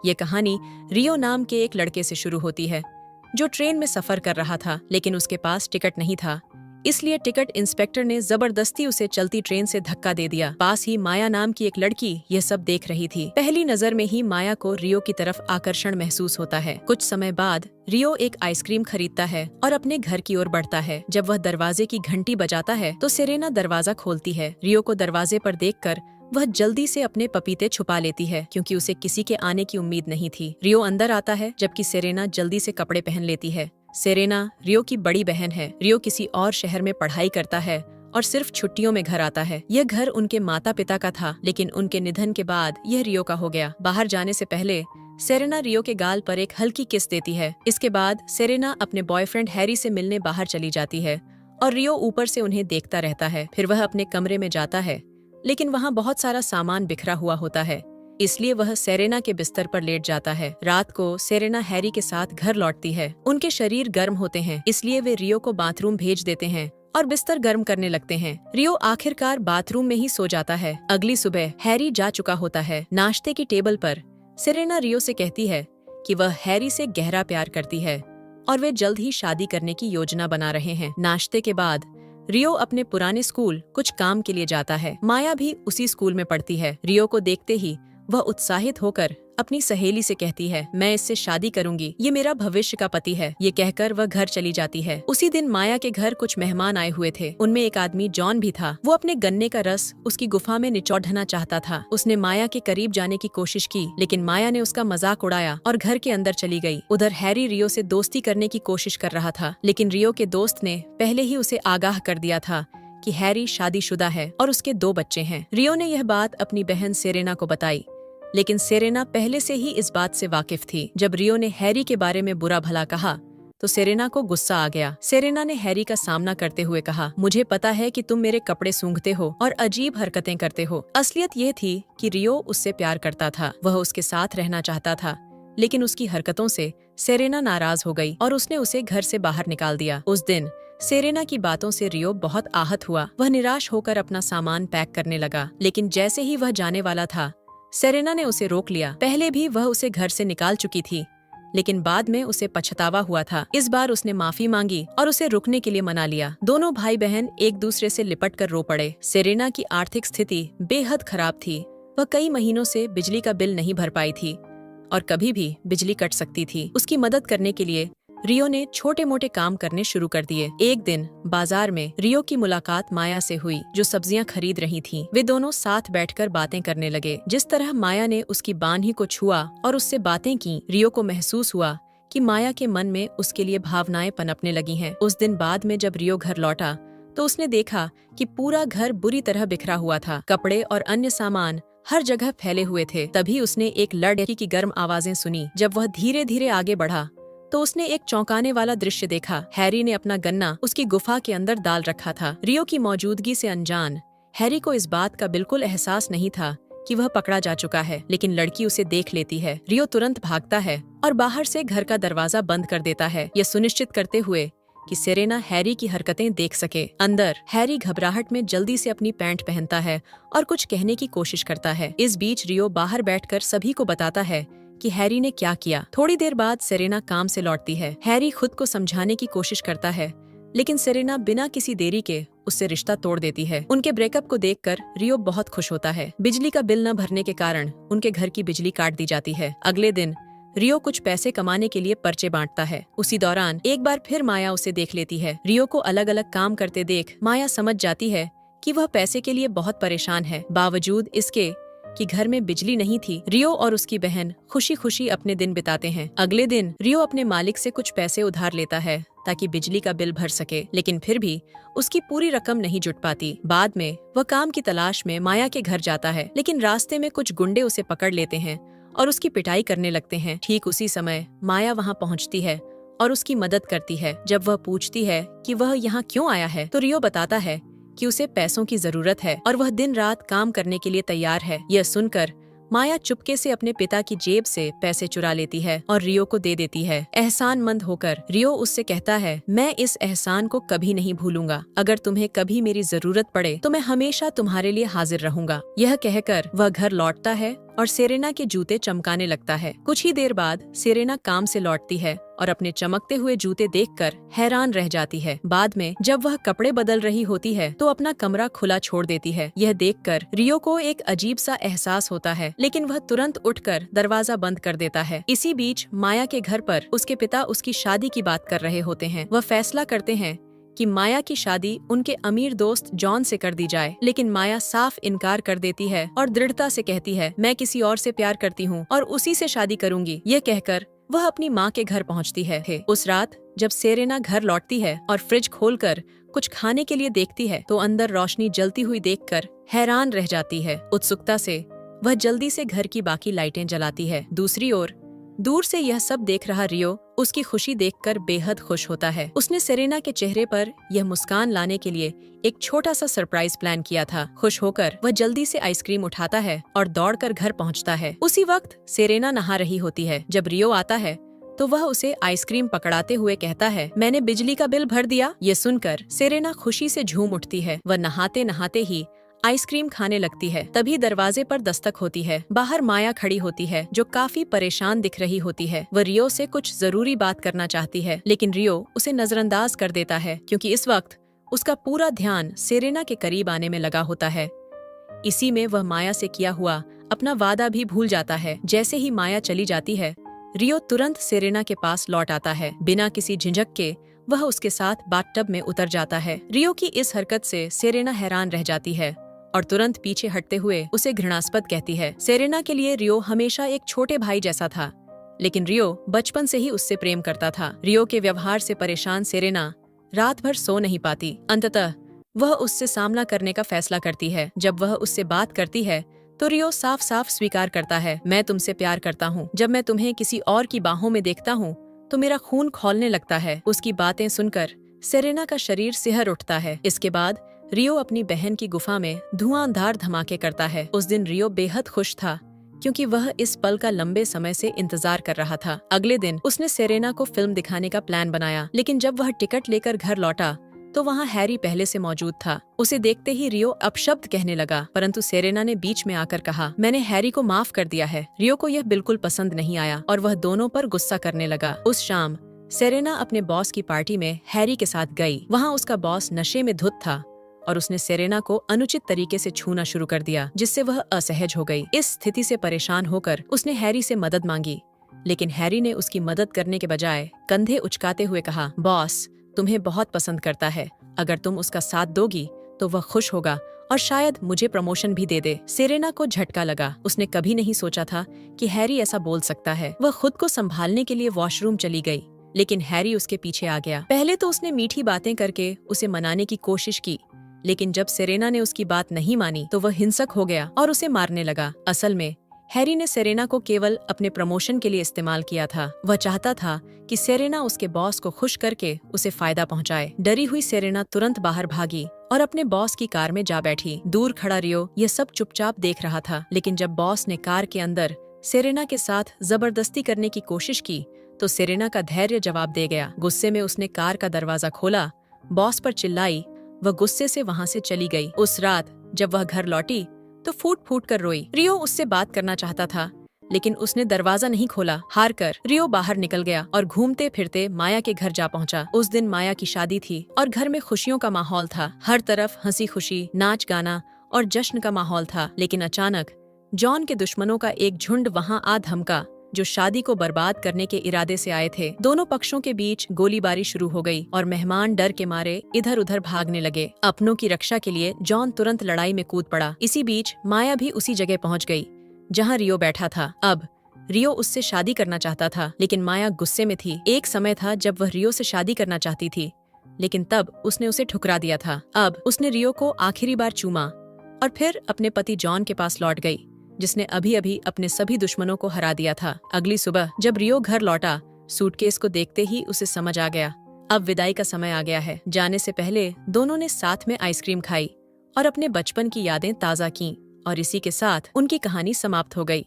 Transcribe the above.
ये कहानी रियो नाम के एक लड़के से शुरू होती है जो ट्रेन में सफर कर रहा था, लेकिन उसके पास टिकट नहीं था। इसलिए टिकट इंस्पेक्टर ने जबरदस्ती उसे चलती ट्रेन से धक्का दे दिया। पास ही माया नाम की एक लड़की यह सब देख रही थी। पहली नजर में ही माया को रियो की तरफ आकर्षण महसूस होता है। कुछ समय बाद रियो एक आइसक्रीम खरीदता है और अपने घर की ओर बढ़ता है। जब वह दरवाजे की घंटी बजाता है तो सेरेना दरवाजा खोलती है। रियो को दरवाजे पर देखकर वह जल्दी से अपने पपीते छुपा लेती है, क्योंकि उसे किसी के आने की उम्मीद नहीं थी। रियो अंदर आता है, जबकि सेरेना जल्दी से कपड़े पहन लेती है। सेरेना रियो की बड़ी बहन है। रियो किसी और शहर में पढ़ाई करता है और सिर्फ छुट्टियों में घर आता है। यह घर उनके माता पिता का था, लेकिन उनके निधन के बाद यह रियो का हो गया। बाहर जाने से पहले सेरेना रियो के गाल पर एक हल्की किस देती है। इसके बाद सेरेना अपने बॉयफ्रेंड हैरी से मिलने बाहर चली जाती है और रियो ऊपर से उन्हें देखता रहता है। फिर वह अपने कमरे में जाता है, लेकिन वहाँ बहुत सारा सामान बिखरा हुआ होता है, इसलिए वह सेरेना के बिस्तर पर लेट जाता है। रात को सेरेना हैरी के साथ घर लौटती है। उनके शरीर गर्म होते हैं, इसलिए वे रियो को बाथरूम भेज देते हैं और बिस्तर गर्म करने लगते हैं। रियो आखिरकार बाथरूम में ही सो जाता है। अगली सुबह हैरी जा चुका होता है। नाश्ते की टेबल पर सेरेना रियो से कहती है कि वह हैरी से गहरा प्यार करती है और वे जल्द ही शादी करने की योजना बना रहे हैं। नाश्ते के बाद रियो अपने पुराने स्कूल कुछ काम के लिए जाता है। माया भी उसी स्कूल में पढ़ती है। रियो को देखते ही वह उत्साहित होकर अपनी सहेली से कहती है, मैं इससे शादी करूंगी, ये मेरा भविष्य का पति है। ये कहकर वह घर चली जाती है। उसी दिन माया के घर कुछ मेहमान आए हुए थे। उनमें एक आदमी जॉन भी था। वो अपने गन्ने का रस उसकी गुफा में निचोड़ना चाहता था। उसने माया के करीब जाने की कोशिश की, लेकिन माया ने उसका मजाक उड़ाया और घर के अंदर चली गई। उधर हैरी रियो से दोस्ती करने की कोशिश कर रहा था, लेकिन रियो के दोस्त ने पहले ही उसे आगाह कर दिया था कि हैरी शादीशुदा है और उसके 2 बच्चे हैं। रियो ने यह बात अपनी बहन सेरेना को बताई, लेकिन सेरेना पहले से ही इस बात से वाकिफ थी। जब रियो ने हैरी के बारे में बुरा भला कहा तो सेरेना को गुस्सा आ गया। सेरेना ने हैरी का सामना करते हुए कहा, मुझे पता है कि तुम मेरे कपड़े सूंघते हो और अजीब हरकतें करते हो। असलियत ये थी कि रियो उससे प्यार करता था। वह उसके साथ रहना चाहता था, लेकिन उसकी हरकतों से सेरेना नाराज हो गई और उसने उसे घर से बाहर निकाल दिया। उस दिन सेरेना की बातों से रियो बहुत आहत हुआ। वह निराश होकर अपना सामान पैक करने लगा, लेकिन जैसे ही वह जाने वाला था, सेरेना ने उसे रोक लिया। पहले भी वह उसे घर से निकाल चुकी थी, लेकिन बाद में उसे पछतावा हुआ था। इस बार उसने माफी मांगी और उसे रुकने के लिए मना लिया। दोनों भाई बहन एक दूसरे से लिपट कर रो पड़े। सेरेना की आर्थिक स्थिति बेहद खराब थी। वह कई महीनों से बिजली का बिल नहीं भर पाई थी और कभी भी बिजली कट सकती थी। उसकी मदद करने के लिए रियो ने छोटे मोटे काम करने शुरू कर दिए। एक दिन बाजार में रियो की मुलाकात माया से हुई, जो सब्जियां खरीद रही थीं। वे दोनों साथ बैठकर बातें करने लगे। जिस तरह माया ने उसकी बांही को छुआ और उससे बातें की, रियो को महसूस हुआ कि माया के मन में उसके लिए भावनाएं पनपने लगी हैं। उस दिन बाद में जब रियो घर लौटा तो उसने देखा कि पूरा घर बुरी तरह बिखरा हुआ था। कपड़े और अन्य सामान हर जगह फैले हुए थे। तभी उसने एक लड़की की गर्म आवाजें सुनी। जब वह धीरे धीरे आगे बढ़ा तो उसने एक चौंकाने वाला दृश्य देखा। हैरी ने अपना गन्ना उसकी गुफा के अंदर डाल रखा था। रियो की मौजूदगी से अनजान हैरी को इस बात का बिल्कुल एहसास नहीं था कि वह पकड़ा जा चुका है, लेकिन लड़की उसे देख लेती है। रियो तुरंत भागता है और बाहर से घर का दरवाजा बंद कर देता है, यह सुनिश्चित करते हुए कि सेरेना हैरी की हरकतें देख सके। अंदर हैरी घबराहट में जल्दी से अपनी पैंट पहनता है और कुछ कहने की कोशिश करता है। इस बीच रियो बाहर बैठकर सभी को बताता है कि हैरी ने क्या किया। थोड़ी देर बाद सेरेना काम से लौटती है। हैरी खुद को समझाने की कोशिश करता है, लेकिन सेरेना बिना किसी देरी के उससे रिश्ता तोड़ देती है। उनके ब्रेकअप को देखकर रियो बहुत खुश होता है। बिजली का बिल न भरने के कारण उनके घर की बिजली काट दी जाती है। अगले दिन रियो कुछ पैसे कमाने के लिए पर्चे बांटता है। उसी दौरान एक बार फिर माया उसे देख लेती है। रियो को अलग अलग काम करते देख माया समझ जाती है कि वह पैसे के लिए बहुत परेशान है। बावजूद इसके कि घर में बिजली नहीं थी, रियो और उसकी बहन खुशी खुशी अपने दिन बिताते हैं। अगले दिन रियो अपने मालिक से कुछ पैसे उधार लेता है ताकि बिजली का बिल भर सके, लेकिन फिर भी उसकी पूरी रकम नहीं जुट पाती। बाद में वह काम की तलाश में माया के घर जाता है, लेकिन रास्ते में कुछ गुंडे उसे पकड़ लेते हैं और उसकी पिटाई करने लगते हैं। ठीक उसी समय माया वहाँ पहुँचती है और उसकी मदद करती है। जब वह पूछती है कि वह यहाँ क्यों आया है, तो रियो बताता है कि उसे पैसों की जरूरत है और वह दिन रात काम करने के लिए तैयार है। यह सुनकर माया चुपके से अपने पिता की जेब से पैसे चुरा लेती है और रियो को दे देती है। एहसानमंद होकर रियो उससे कहता है, मैं इस एहसान को कभी नहीं भूलूंगा। अगर तुम्हें कभी मेरी जरूरत पड़े तो मैं हमेशा तुम्हारे लिए हाजिर रहूंगा। यह कहकर वह घर लौटता है और सेरेना के जूते चमकाने लगता है। कुछ ही देर बाद सेरेना काम से लौटती है और अपने चमकते हुए जूते देखकर हैरान रह जाती है। बाद में जब वह कपड़े बदल रही होती है तो अपना कमरा खुला छोड़ देती है। यह देखकर रियो को एक अजीब सा एहसास होता है, लेकिन वह तुरंत उठकर दरवाजा बंद कर देता है। इसी बीच माया के घर पर उसके पिता उसकी शादी की बात कर रहे होते हैं। वह फैसला करते हैं कि माया की शादी उनके अमीर दोस्त जॉन से कर दी जाए, लेकिन माया साफ इनकार कर देती है और दृढ़ता से कहती है, मैं किसी और से प्यार करती हूँ और उसी से शादी करूंगी। ये कहकर वह अपनी माँ के घर पहुँचती है। उस रात जब सेरेना घर लौटती है और फ्रिज खोलकर कुछ खाने के लिए देखती है तो अंदर रोशनी जलती हुई देखकर हैरान रह जाती है। उत्सुकता से वह जल्दी से घर की बाकी लाइटें जलाती है। दूसरी ओर दूर से यह सब देख रहा रियो उसकी खुशी देखकर बेहद खुश होता है। उसने सेरेना के चेहरे पर यह मुस्कान लाने के लिए एक छोटा सा सरप्राइज प्लान किया था। खुश होकर वह जल्दी से आइसक्रीम उठाता है और दौड़कर घर पहुंचता है। उसी वक्त सेरेना नहा रही होती है। जब रियो आता है तो वह उसे आइसक्रीम पकड़ाते हुए कहता है, मैंने बिजली का बिल भर दिया। ये सुनकर सेरेना खुशी से झूम उठती है। वह नहाते नहाते ही आइसक्रीम खाने लगती है। तभी दरवाजे पर दस्तक होती है। बाहर माया खड़ी होती है जो काफी परेशान दिख रही होती है। वह रियो से कुछ जरूरी बात करना चाहती है, लेकिन रियो उसे नजरअंदाज कर देता है क्योंकि इस वक्त उसका पूरा ध्यान सेरेना के करीब आने में लगा होता है। इसी में वह माया से किया हुआ अपना वादा भी भूल जाता है। जैसे ही माया चली जाती है, रियो तुरंत सेरेना के पास लौट आता है। बिना किसी झिझक के वह उसके साथ बाथटब में उतर जाता है। रियो की इस हरकत से सेरेना हैरान रह जाती है और तुरंत पीछे हटते हुए उसे घृणास्पद कहती है। सेरेना के लिए रियो हमेशा एक छोटे भाई जैसा था, लेकिन रियो बचपन से ही उससे प्रेम करता था। रियो के व्यवहार से परेशान सेरेना रात भर सो नहीं पाती। अंततः वह उससे सामना करने का फैसला करती है। जब वह उससे बात करती है तो रियो साफ साफ स्वीकार करता है, मैं तुमसे प्यार करता हूँ। जब मैं तुम्हें किसी और की बाहों में देखता हूँ तो मेरा खून खौलने लगता है। उसकी बातें सुनकर सेरेना का शरीर सिहर उठता है। इसके बाद रियो अपनी बहन की गुफा में धुआंधार धमाके करता है। उस दिन रियो बेहद खुश था क्योंकि वह इस पल का लंबे समय से इंतजार कर रहा था। अगले दिन उसने सेरेना को फिल्म दिखाने का प्लान बनाया, लेकिन जब वह टिकट लेकर घर लौटा तो वहाँ हैरी पहले से मौजूद था। उसे देखते ही रियो अपशब्द कहने लगा, परंतु सेरेना ने बीच में आकर कहा, मैंने हैरी को माफ कर दिया है। रियो को यह बिल्कुल पसंद नहीं आया और वह दोनों पर गुस्सा करने लगा। उस शाम सेरेना अपने बॉस की पार्टी में हैरी के साथ गई। वहाँ उसका बॉस नशे में धुत था और उसने सेरेना को अनुचित तरीके से छूना शुरू कर दिया, जिससे वह असहज हो गई। इस स्थिति से परेशान होकर उसने हैरी से मदद मांगी, लेकिन हैरी ने उसकी मदद करने के बजाय कंधे उचकाते हुए कहा, बॉस तुम्हें बहुत पसंद करता है, अगर तुम उसका साथ दोगी तो वह खुश होगा और शायद मुझे प्रमोशन भी दे दे। सेरेना को झटका लगा। उसने कभी नहीं सोचा था कि हैरी ऐसा बोल सकता है। वह खुद को संभालने के लिए वॉशरूम चली गई, लेकिन हैरी उसके पीछे आ गया। पहले तो उसने मीठी बातें करके उसे मनाने की कोशिश की, लेकिन जब सेरेना ने उसकी बात नहीं मानी तो वह हिंसक हो गया और उसे मारने लगा। असल में हैरी ने सेरेना को केवल अपने प्रमोशन के लिए इस्तेमाल किया था। वह चाहता था कि सेरेना उसके बॉस को खुश करके उसे फायदा पहुंचाए। डरी हुई सेरेना तुरंत बाहर भागी और अपने बॉस की कार में जा बैठी। दूर खड़ा रियो यह सब चुपचाप देख रहा था, लेकिन जब बॉस ने कार के अंदर सेरेना के साथ जबरदस्ती करने की कोशिश की तो सेरेना का धैर्य जवाब दे गया। गुस्से में उसने कार का दरवाजा खोला, बॉस पर चिल्लाई, वह गुस्से से वहाँ से चली गई। उस रात जब वह घर लौटी तो फूट फूट कर रोई। रियो उससे बात करना चाहता था, लेकिन उसने दरवाजा नहीं खोला। हार कर रियो बाहर निकल गया और घूमते फिरते माया के घर जा पहुंचा। उस दिन माया की शादी थी और घर में खुशियों का माहौल था। हर तरफ हंसी खुशी, नाच गाना और जश्न का माहौल था। लेकिन अचानक जॉन के दुश्मनों का एक झुंड वहां आ धमका, जो शादी को बर्बाद करने के इरादे से आए थे। दोनों पक्षों के बीच गोलीबारी शुरू हो गई और मेहमान डर के मारे इधर उधर भागने लगे। अपनों की रक्षा के लिए जॉन तुरंत लड़ाई में कूद पड़ा। इसी बीच माया भी उसी जगह पहुंच गई जहां रियो बैठा था। अब रियो उससे शादी करना चाहता था, लेकिन माया गुस्से में थी। एक समय था जब वह रियो से शादी करना चाहती थी, लेकिन तब उसने उसे ठुकरा दिया था। अब उसने रियो को आखिरी बार चूमा और फिर अपने पति जॉन के पास लौट गई, जिसने अभी अभी अपने सभी दुश्मनों को हरा दिया था। अगली सुबह जब रियो घर लौटा, सूटकेस को देखते ही उसे समझ आ गया अब विदाई का समय आ गया है। जाने से पहले दोनों ने साथ में आइसक्रीम खाई और अपने बचपन की यादें ताज़ा कीं, और इसी के साथ उनकी कहानी समाप्त हो गई।